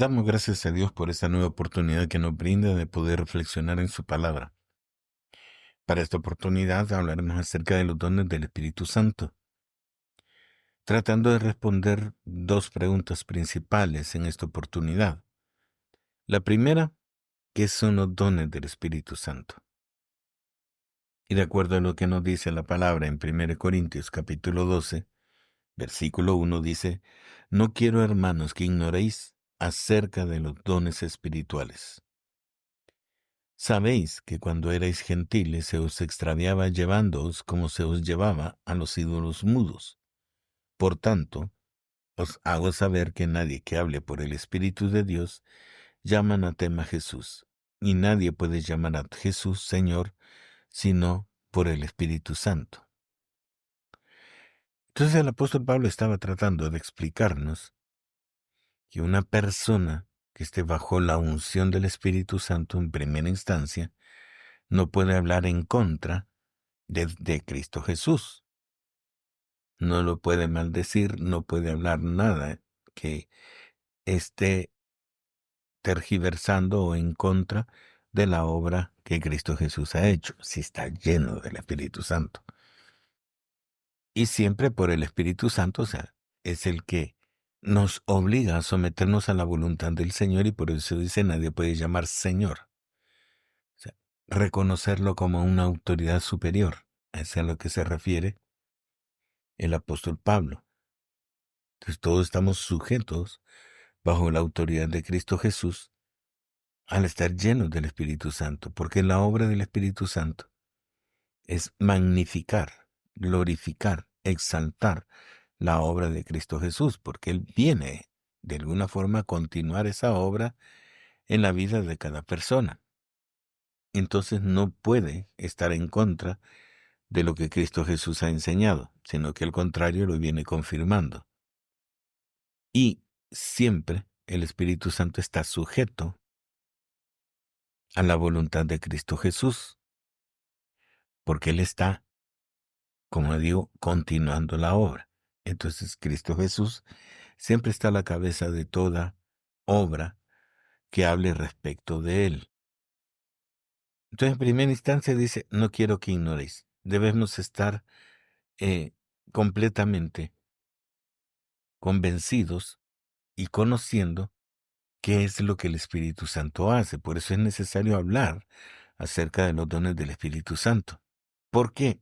Damos gracias a Dios por esta nueva oportunidad que nos brinda de poder reflexionar en su palabra. Para esta oportunidad hablaremos acerca de los dones del Espíritu Santo, tratando de responder dos preguntas principales en esta oportunidad. La primera, ¿qué son los dones del Espíritu Santo? Y de acuerdo a lo que nos dice la palabra en 1 Corintios capítulo 12, versículo 1 dice, no quiero, hermanos, que ignoréis acerca de los dones espirituales. Sabéis que cuando erais gentiles se os extraviaba llevándoos como se os llevaba a los ídolos mudos. Por tanto, os hago saber que nadie que hable por el Espíritu de Dios llama anatema a Jesús, y nadie puede llamar a Jesús Señor, sino por el Espíritu Santo. Entonces el apóstol Pablo estaba tratando de explicarnos que una persona que esté bajo la unción del Espíritu Santo en primera instancia no puede hablar en contra de Cristo Jesús. No lo puede maldecir, no puede hablar nada que esté tergiversando o en contra de la obra que Cristo Jesús ha hecho, si está lleno del Espíritu Santo. Y siempre por el Espíritu Santo, o sea, es el que nos obliga a someternos a la voluntad del Señor, y por eso dice nadie puede llamar Señor. O sea, reconocerlo como una autoridad superior. Es a lo que se refiere el apóstol Pablo. Entonces todos estamos sujetos bajo la autoridad de Cristo Jesús al estar llenos del Espíritu Santo, porque la obra del Espíritu Santo es magnificar, glorificar, exaltar la obra de Cristo Jesús, porque Él viene de alguna forma a continuar esa obra en la vida de cada persona. Entonces no puede estar en contra de lo que Cristo Jesús ha enseñado, sino que al contrario lo viene confirmando. Y siempre el Espíritu Santo está sujeto a la voluntad de Cristo Jesús, porque Él está, como digo, continuando la obra. Entonces Cristo Jesús siempre está a la cabeza de toda obra que hable respecto de Él. Entonces en primera instancia dice, no quiero que ignoréis. Debemos estar completamente convencidos y conociendo qué es lo que el Espíritu Santo hace. Por eso es necesario hablar acerca de los dones del Espíritu Santo. ¿Por qué?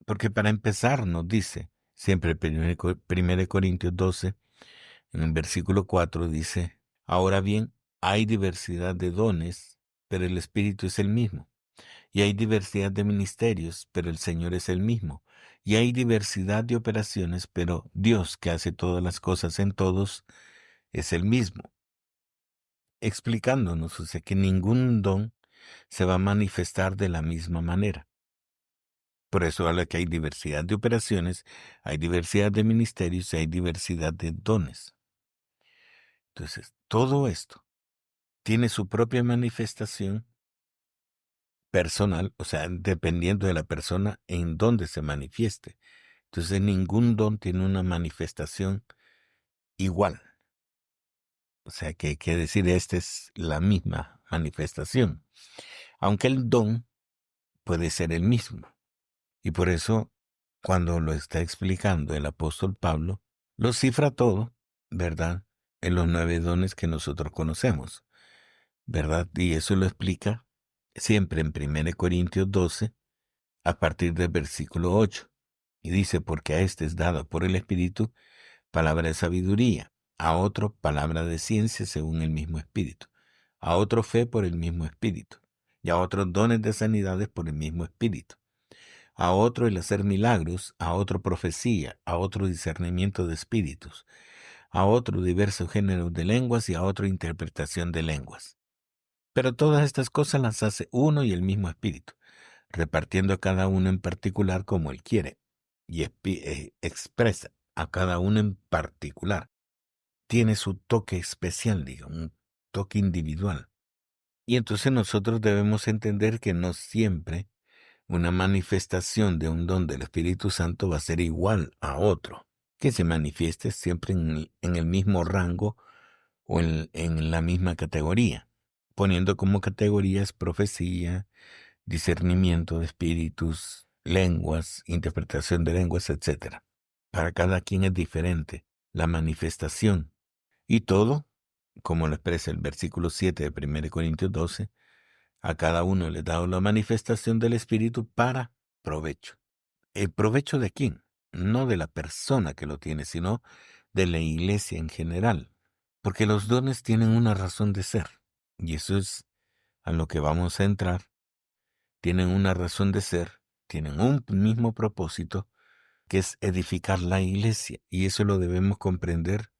Porque para empezar nos dice, siempre 1 Corintios 12, en el versículo 4 dice, ahora bien, hay diversidad de dones, pero el Espíritu es el mismo. Y hay diversidad de ministerios, pero el Señor es el mismo. Y hay diversidad de operaciones, pero Dios, que hace todas las cosas en todos, es el mismo. Explicándonos, o sea, que ningún don se va a manifestar de la misma manera. Por eso habla que hay diversidad de operaciones, hay diversidad de ministerios y hay diversidad de dones. Entonces, todo esto tiene su propia manifestación personal, o sea, dependiendo de la persona en donde se manifieste. Entonces, ningún don tiene una manifestación igual. O sea, que hay que decir, esta es la misma manifestación. Aunque el don puede ser el mismo. Y por eso, cuando lo está explicando el apóstol Pablo, lo cifra todo, ¿verdad? En los 9 dones que nosotros conocemos, ¿verdad? Y eso lo explica siempre en 1 Corintios 12, a partir del versículo 8. Y dice, porque a este es dado por el Espíritu palabra de sabiduría, a otro palabra de ciencia según el mismo Espíritu, a otro fe por el mismo Espíritu, y a otros dones de sanidades por el mismo Espíritu, a otro el hacer milagros, a otro profecía, a otro discernimiento de espíritus, a otro diversos géneros de lenguas y a otro interpretación de lenguas. Pero todas estas cosas las hace uno y el mismo Espíritu, repartiendo a cada uno en particular como Él quiere, y expresa a cada uno en particular. Tiene su toque especial, digamos, un toque individual. Y entonces nosotros debemos entender que no siempre una manifestación de un don del Espíritu Santo va a ser igual a otro, que se manifieste siempre en el mismo rango o en la misma categoría, poniendo como categorías profecía, discernimiento de espíritus, lenguas, interpretación de lenguas, etc. Para cada quien es diferente la manifestación. Y todo, como lo expresa el versículo 7 de 1 Corintios 12, a cada uno le he dado la manifestación del Espíritu para provecho. ¿El provecho de quién? No de la persona que lo tiene, sino de la iglesia en general. Porque los dones tienen una razón de ser. Y eso es a lo que vamos a entrar. Tienen una razón de ser, tienen un mismo propósito, que es edificar la iglesia. Y eso lo debemos comprender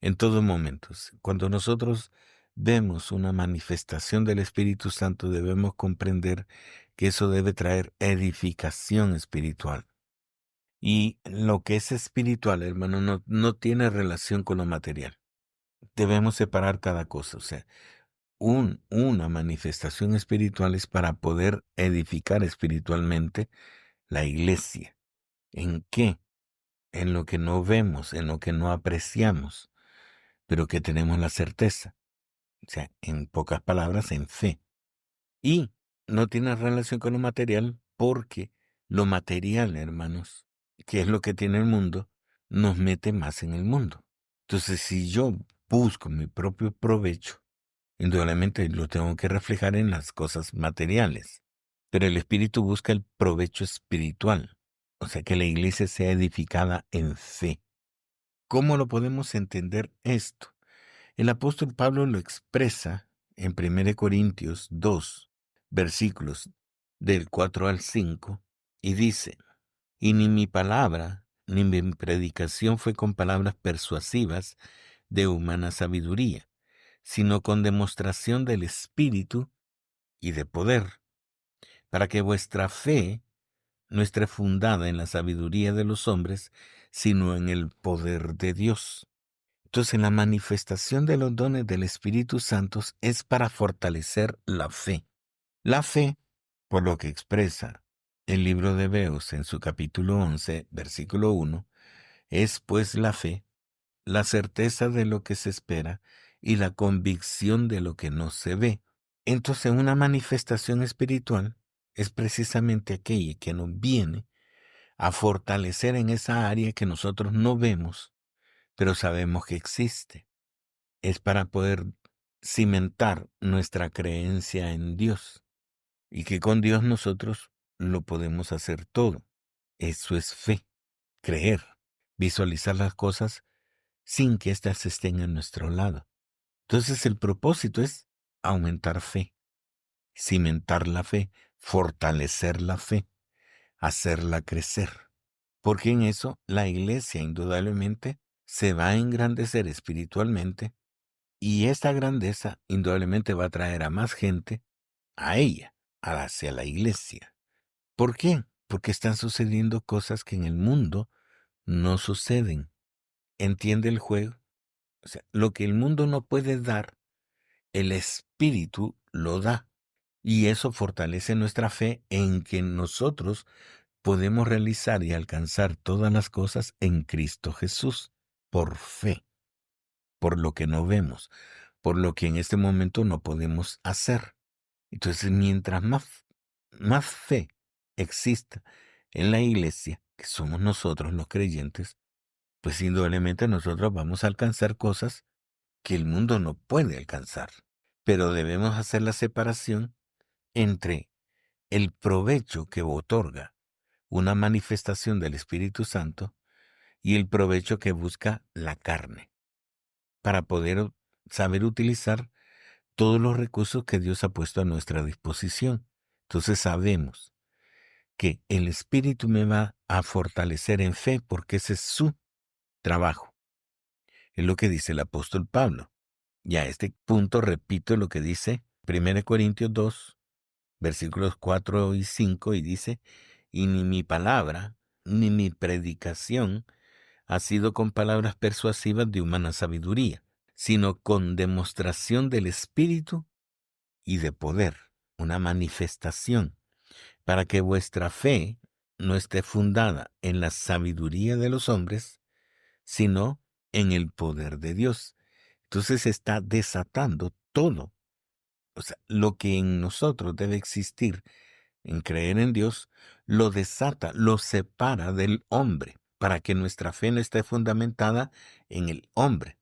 en todo momento. Cuando nosotros vemos una manifestación del Espíritu Santo, debemos comprender que eso debe traer edificación espiritual. Y lo que es espiritual, hermano, no tiene relación con lo material. Debemos separar cada cosa. O sea, una manifestación espiritual es para poder edificar espiritualmente la iglesia. ¿En qué? En lo que no vemos, en lo que no apreciamos, pero que tenemos la certeza. O sea, en pocas palabras, en fe. Y no tiene relación con lo material porque lo material, hermanos, que es lo que tiene el mundo, nos mete más en el mundo. Entonces, si yo busco mi propio provecho, indudablemente lo tengo que reflejar en las cosas materiales. Pero el Espíritu busca el provecho espiritual, o sea, que la iglesia sea edificada en fe. ¿Cómo lo podemos entender esto? El apóstol Pablo lo expresa en 1 Corintios 2, versículos del 4 al 5, y dice, y ni mi palabra, ni mi predicación fue con palabras persuasivas de humana sabiduría, sino con demostración del Espíritu y de poder, para que vuestra fe no esté fundada en la sabiduría de los hombres, sino en el poder de Dios. Entonces, la manifestación de los dones del Espíritu Santo es para fortalecer la fe. La fe, por lo que expresa el libro de Hebreos en su capítulo 11, versículo 1, es pues la fe, la certeza de lo que se espera y la convicción de lo que no se ve. Entonces, una manifestación espiritual es precisamente aquella que nos viene a fortalecer en esa área que nosotros no vemos, pero sabemos que existe. Es para poder cimentar nuestra creencia en Dios y que con Dios nosotros lo podemos hacer todo. Eso es fe, creer, visualizar las cosas sin que éstas estén a nuestro lado. Entonces el propósito es aumentar fe, cimentar la fe, fortalecer la fe, hacerla crecer. Porque en eso la iglesia indudablemente se va a engrandecer espiritualmente y esta grandeza indudablemente va a traer a más gente a ella, hacia la iglesia. ¿Por qué? Porque están sucediendo cosas que en el mundo no suceden. ¿Entiende el juego? O sea, lo que el mundo no puede dar, el Espíritu lo da. Y eso fortalece nuestra fe en que nosotros podemos realizar y alcanzar todas las cosas en Cristo Jesús, por fe, por lo que no vemos, por lo que en este momento no podemos hacer. Entonces, mientras más fe exista en la iglesia, que somos nosotros los creyentes, pues indudablemente nosotros vamos a alcanzar cosas que el mundo no puede alcanzar. Pero debemos hacer la separación entre el provecho que otorga una manifestación del Espíritu Santo y el provecho que busca la carne, para poder saber utilizar todos los recursos que Dios ha puesto a nuestra disposición. Entonces sabemos que el Espíritu me va a fortalecer en fe porque ese es su trabajo. Es lo que dice el apóstol Pablo. Y a este punto repito lo que dice 1 Corintios 2, versículos 4 y 5, y dice, y ni mi palabra, ni mi predicación ha sido con palabras persuasivas de humana sabiduría, sino con demostración del Espíritu y de poder, una manifestación, para que vuestra fe no esté fundada en la sabiduría de los hombres, sino en el poder de Dios. Entonces está desatando todo. O sea, lo que en nosotros debe existir en creer en Dios, lo desata, lo separa del hombre, para que nuestra fe no esté fundamentada en el hombre,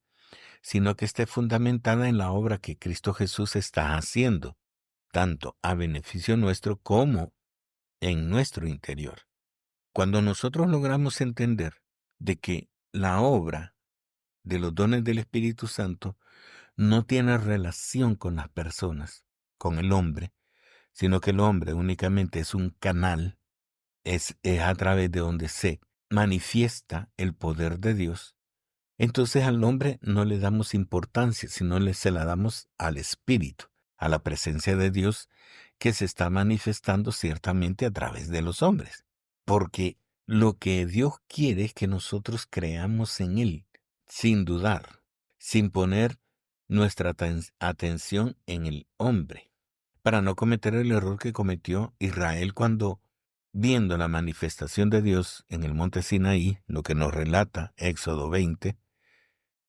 sino que esté fundamentada en la obra que Cristo Jesús está haciendo, tanto a beneficio nuestro como en nuestro interior. Cuando nosotros logramos entender de que la obra de los dones del Espíritu Santo no tiene relación con las personas, con el hombre, sino que el hombre únicamente es un canal, es a través de donde se manifiesta el poder de Dios. Entonces al hombre no le damos importancia, sino se la damos al Espíritu, a la presencia de Dios que se está manifestando ciertamente a través de los hombres. Porque lo que Dios quiere es que nosotros creamos en Él, sin dudar, sin poner nuestra atención en el hombre, para no cometer el error que cometió Israel cuando, viendo la manifestación de Dios en el monte Sinaí, lo que nos relata Éxodo 20,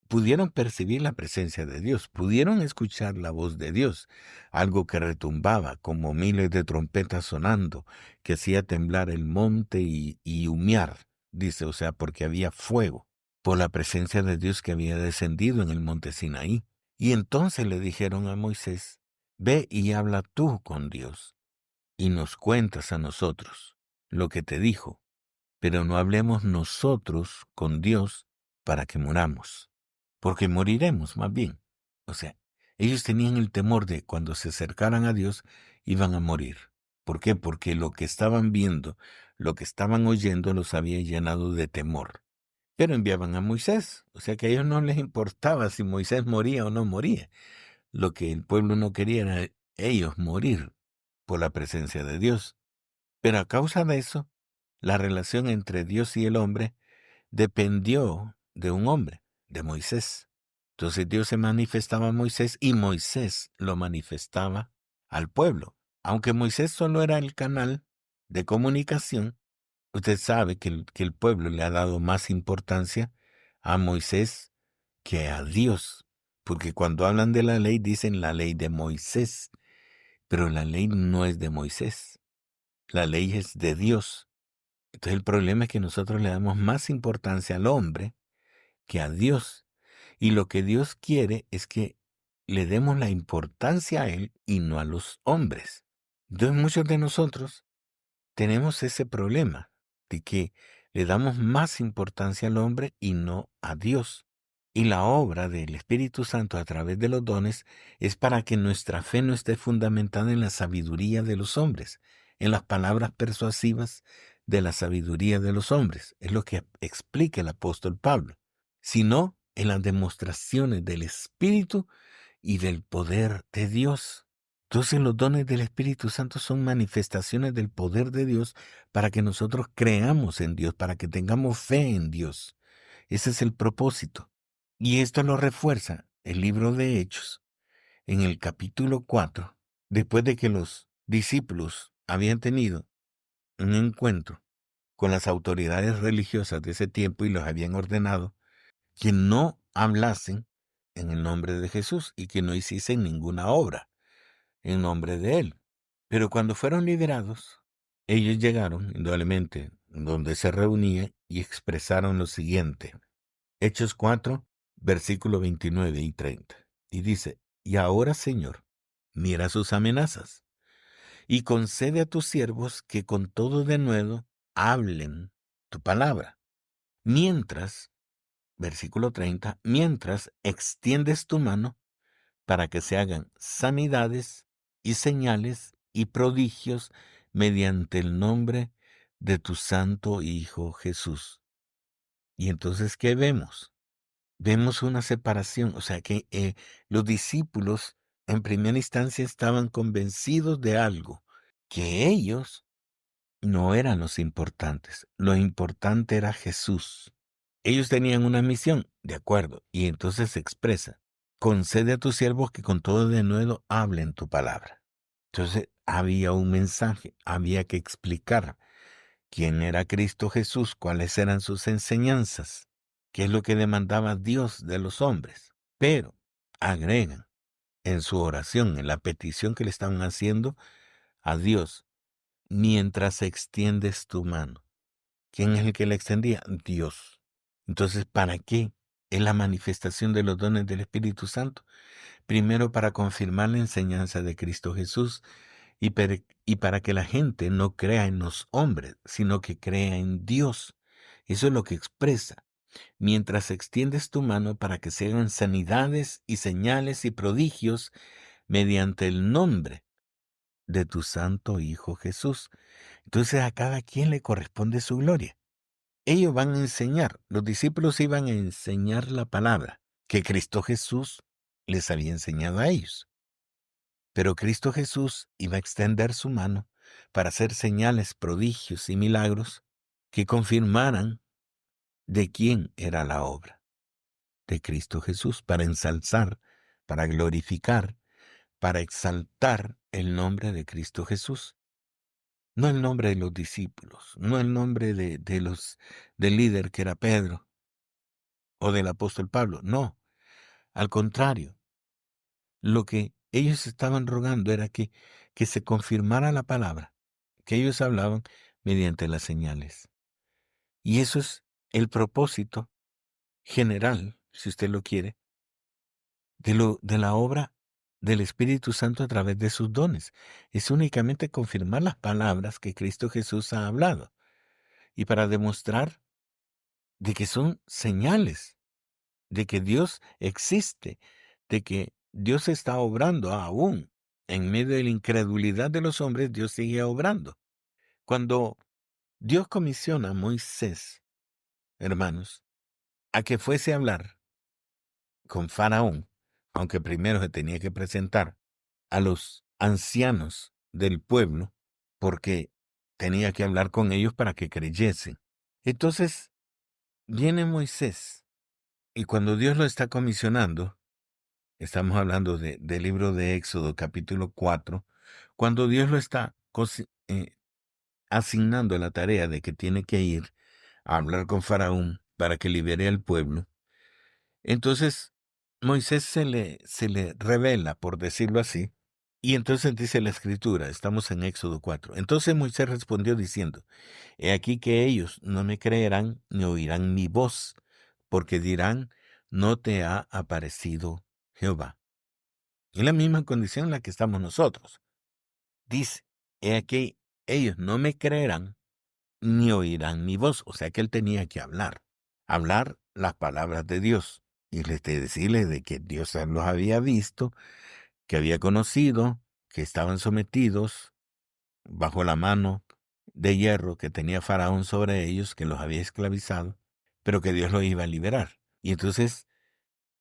pudieron percibir la presencia de Dios, pudieron escuchar la voz de Dios, algo que retumbaba como miles de trompetas sonando, que hacía temblar el monte y humear, dice, o sea, porque había fuego, por la presencia de Dios que había descendido en el monte Sinaí. Y entonces le dijeron a Moisés, ve y habla tú con Dios, y nos cuentas a nosotros lo que te dijo, pero no hablemos nosotros con Dios para que muramos, porque moriremos más bien. O sea, ellos tenían el temor de cuando se acercaran a Dios iban a morir. ¿Por qué? Porque lo que estaban viendo, lo que estaban oyendo los había llenado de temor. Pero enviaban a Moisés, o sea que a ellos no les importaba si Moisés moría o no moría. Lo que el pueblo no quería era ellos morir por la presencia de Dios. Pero a causa de eso, la relación entre Dios y el hombre dependió de un hombre, de Moisés. Entonces Dios se manifestaba a Moisés y Moisés lo manifestaba al pueblo. Aunque Moisés solo era el canal de comunicación, usted sabe que el pueblo le ha dado más importancia a Moisés que a Dios. Porque cuando hablan de la ley dicen la ley de Moisés, pero la ley no es de Moisés, la ley es de Dios. Entonces el problema es que nosotros le damos más importancia al hombre que a Dios. Y lo que Dios quiere es que le demos la importancia a Él y no a los hombres. Entonces muchos de nosotros tenemos ese problema de que le damos más importancia al hombre y no a Dios. Y la obra del Espíritu Santo a través de los dones es para que nuestra fe no esté fundamentada en la sabiduría de los hombres, en las palabras persuasivas de la sabiduría de los hombres. Es lo que explica el apóstol Pablo, sino en las demostraciones del Espíritu y del poder de Dios. Entonces los dones del Espíritu Santo son manifestaciones del poder de Dios para que nosotros creamos en Dios, para que tengamos fe en Dios. Ese es el propósito. Y esto lo refuerza el libro de Hechos en el capítulo 4, después de que los discípulos habían tenido un encuentro con las autoridades religiosas de ese tiempo y los habían ordenado que no hablasen en el nombre de Jesús y que no hiciesen ninguna obra en nombre de Él. Pero cuando fueron liberados, ellos llegaron, indudablemente, donde se reunían y expresaron lo siguiente. Hechos 4, versículo 29 y 30. Y dice, y ahora, Señor, mira sus amenazas y concede a tus siervos que con todo denuedo hablen tu palabra. Mientras, versículo 30, mientras extiendes tu mano para que se hagan sanidades y señales y prodigios mediante el nombre de tu santo Hijo Jesús. Y entonces, ¿qué vemos? Vemos una separación, o sea que los discípulos en primera instancia estaban convencidos de algo, que ellos no eran los importantes, lo importante era Jesús. Ellos tenían una misión, de acuerdo, y entonces se expresa, concede a tus siervos que con todo denuedo hablen tu palabra. Entonces había un mensaje, había que explicar quién era Cristo Jesús, cuáles eran sus enseñanzas, qué es lo que demandaba Dios de los hombres. Pero agregan en su oración, en la petición que le estaban haciendo a Dios, mientras extiendes tu mano. ¿Quién es el que la extendía? Dios. Entonces, ¿para qué es la manifestación de los dones del Espíritu Santo? Primero, para confirmar la enseñanza de Cristo Jesús y para que la gente no crea en los hombres, sino que crea en Dios. Eso es lo que expresa. Mientras extiendes tu mano para que se hagan sanidades y señales y prodigios mediante el nombre de tu santo Hijo Jesús. Entonces a cada quien le corresponde su gloria. Ellos van a enseñar, los discípulos iban a enseñar la palabra que Cristo Jesús les había enseñado a ellos. Pero Cristo Jesús iba a extender su mano para hacer señales, prodigios y milagros que confirmaran de quién era la obra de Cristo Jesús, para ensalzar, para glorificar, para exaltar el nombre de Cristo Jesús. No el nombre de los discípulos, no el nombre del líder que era Pedro o del apóstol Pablo, no. Al contrario, lo que ellos estaban rogando era que se confirmara la palabra que ellos hablaban mediante las señales. Y eso es el propósito general, si usted lo quiere, de la obra del Espíritu Santo a través de sus dones. Es únicamente confirmar las palabras que Cristo Jesús ha hablado y para demostrar de que son señales, de que Dios existe, de que Dios está obrando aún. En medio de la incredulidad de los hombres, Dios sigue obrando. Cuando Dios comisiona a Moisés, hermanos, a que fuese a hablar con Faraón, aunque primero se tenía que presentar a los ancianos del pueblo, porque tenía que hablar con ellos para que creyesen. Entonces, viene Moisés, y cuando Dios lo está comisionando, estamos hablando del libro de Éxodo, capítulo 4, cuando Dios lo está asignando la tarea de que tiene que ir a hablar con Faraón para que libere al pueblo, entonces Moisés se le revela, por decirlo así, y entonces dice la Escritura, estamos en Éxodo 4. Entonces Moisés respondió diciendo, he aquí que ellos no me creerán ni oirán mi voz, porque dirán, no te ha aparecido Jehová. Es la misma condición en la que estamos nosotros. Dice, he aquí, ellos no me creerán ni oirán mi voz. O sea que él tenía que hablar las palabras de Dios y decirle de que Dios los había visto, que había conocido, que estaban sometidos bajo la mano de hierro que tenía Faraón sobre ellos, que los había esclavizado, pero que Dios los iba a liberar. Y entonces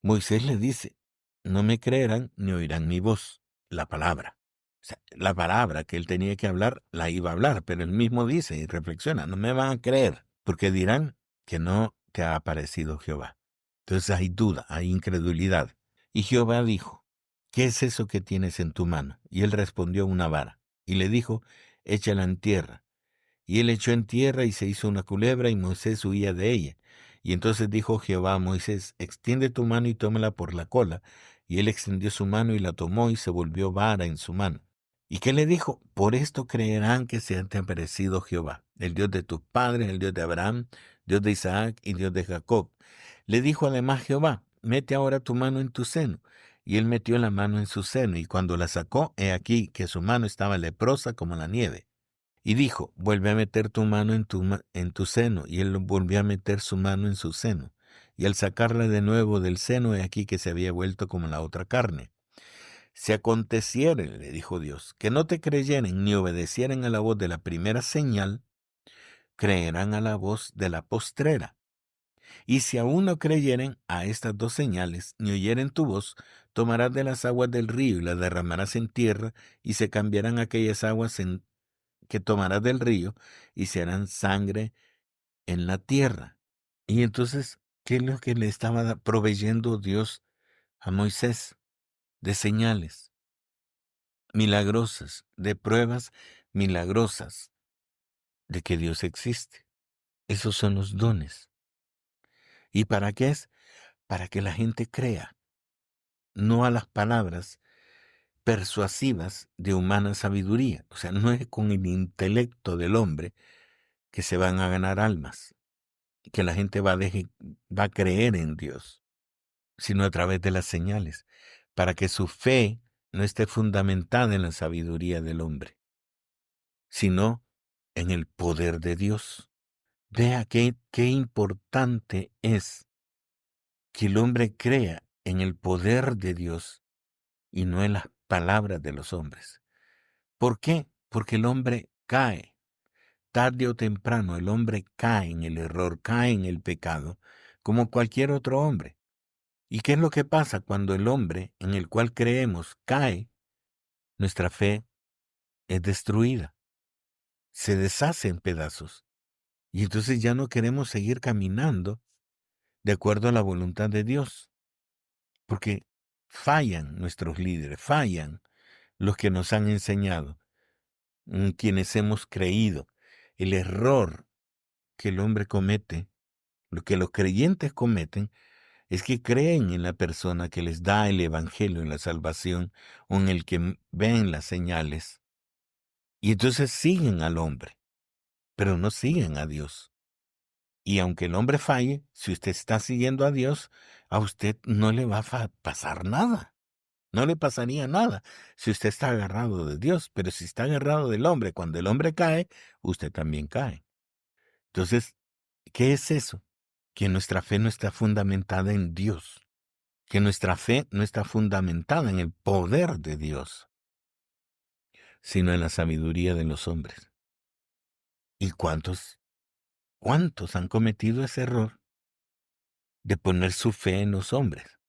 Moisés le dice, no me creerán ni oirán mi voz, la palabra. O sea, la palabra que él tenía que hablar, la iba a hablar, pero él mismo dice y reflexiona, no me van a creer, porque dirán que no te ha aparecido Jehová. Entonces hay duda, hay incredulidad. Y Jehová dijo, ¿qué es eso que tienes en tu mano? Y él respondió, una vara. Y le dijo, échala en tierra. Y él echó en tierra y se hizo una culebra y Moisés huía de ella. Y entonces dijo Jehová a Moisés, extiende tu mano y tómala por la cola. Y él extendió su mano y la tomó y se volvió vara en su mano. ¿Y qué le dijo? Por esto creerán que se te ha aparecido Jehová, el Dios de tus padres, el Dios de Abraham, Dios de Isaac y Dios de Jacob. Le dijo además Jehová, mete ahora tu mano en tu seno. Y él metió la mano en su seno, y cuando la sacó, he aquí que su mano estaba leprosa como la nieve. Y dijo, vuelve a meter tu mano en tu seno. Y él volvió a meter su mano en su seno. Y al sacarla de nuevo del seno, he aquí que se había vuelto como la otra carne. Si aconteciere, le dijo Dios, que no te creyeren ni obedecieren a la voz de la primera señal, creerán a la voz de la postrera. Y si aún no creyeren a estas dos señales, ni oyeren tu voz, tomarás de las aguas del río y las derramarás en tierra, y se cambiarán aquellas aguas que tomarás del río, y se harán sangre en la tierra. Y entonces, ¿qué es lo que le estaba proveyendo Dios a Moisés? De señales milagrosas, de pruebas milagrosas de que Dios existe. Esos son los dones. ¿Y para qué es? Para que la gente crea. no a las palabras persuasivas de humana sabiduría. O sea, no es con el intelecto del hombre que se van a ganar almas, que la gente va a creer en Dios, sino a través de las señales, para que su fe no esté fundamentada en la sabiduría del hombre, sino en el poder de Dios. Vea qué importante es que el hombre crea en el poder de Dios y no en las palabras de los hombres. ¿Por qué? Porque el hombre cae. Tarde o temprano el hombre cae en el error, cae en el pecado, como cualquier otro hombre. ¿Y qué es lo que pasa cuando el hombre en el cual creemos cae? Nuestra fe es destruida, se deshace en pedazos. Y entonces ya no queremos seguir caminando de acuerdo a la voluntad de Dios, porque fallan nuestros líderes, fallan los que nos han enseñado, quienes hemos creído. El error que el hombre comete, lo que los creyentes cometen, es que creen en la persona que les da el evangelio, en la salvación, o en el que ven las señales, y entonces siguen al hombre, pero no siguen a Dios. Y aunque el hombre falle, si usted está siguiendo a Dios, a usted no le va a pasar nada. No le pasaría nada si usted está agarrado de Dios, pero si está agarrado del hombre, cuando el hombre cae, usted también cae. Entonces, ¿qué es eso? Que nuestra fe no está fundamentada en Dios, que nuestra fe no está fundamentada en el poder de Dios, sino en la sabiduría de los hombres. ¿Y cuántos han cometido ese error de poner su fe en los hombres?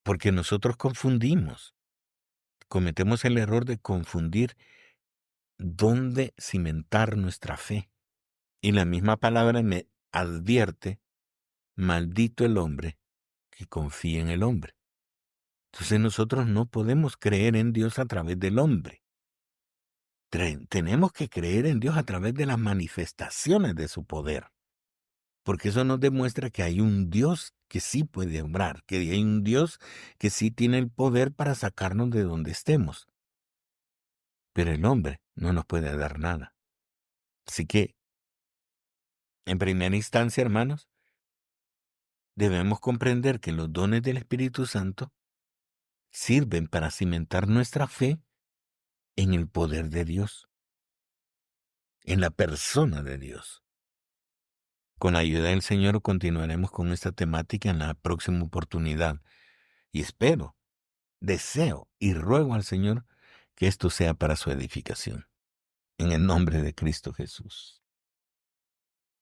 Porque nosotros cometemos el error de confundir dónde cimentar nuestra fe. Y la misma palabra me advierte, maldito el hombre que confía en el hombre. Entonces nosotros no podemos creer en Dios a través del hombre. Tenemos que creer en Dios a través de las manifestaciones de su poder. Porque eso nos demuestra que hay un Dios que sí puede obrar, que hay un Dios que sí tiene el poder para sacarnos de donde estemos. Pero el hombre no nos puede dar nada. Así que, en primera instancia, hermanos, debemos comprender que los dones del Espíritu Santo sirven para cimentar nuestra fe en el poder de Dios, en la persona de Dios. Con la ayuda del Señor continuaremos con esta temática en la próxima oportunidad. Y espero, deseo y ruego al Señor que esto sea para su edificación. En el nombre de Cristo Jesús.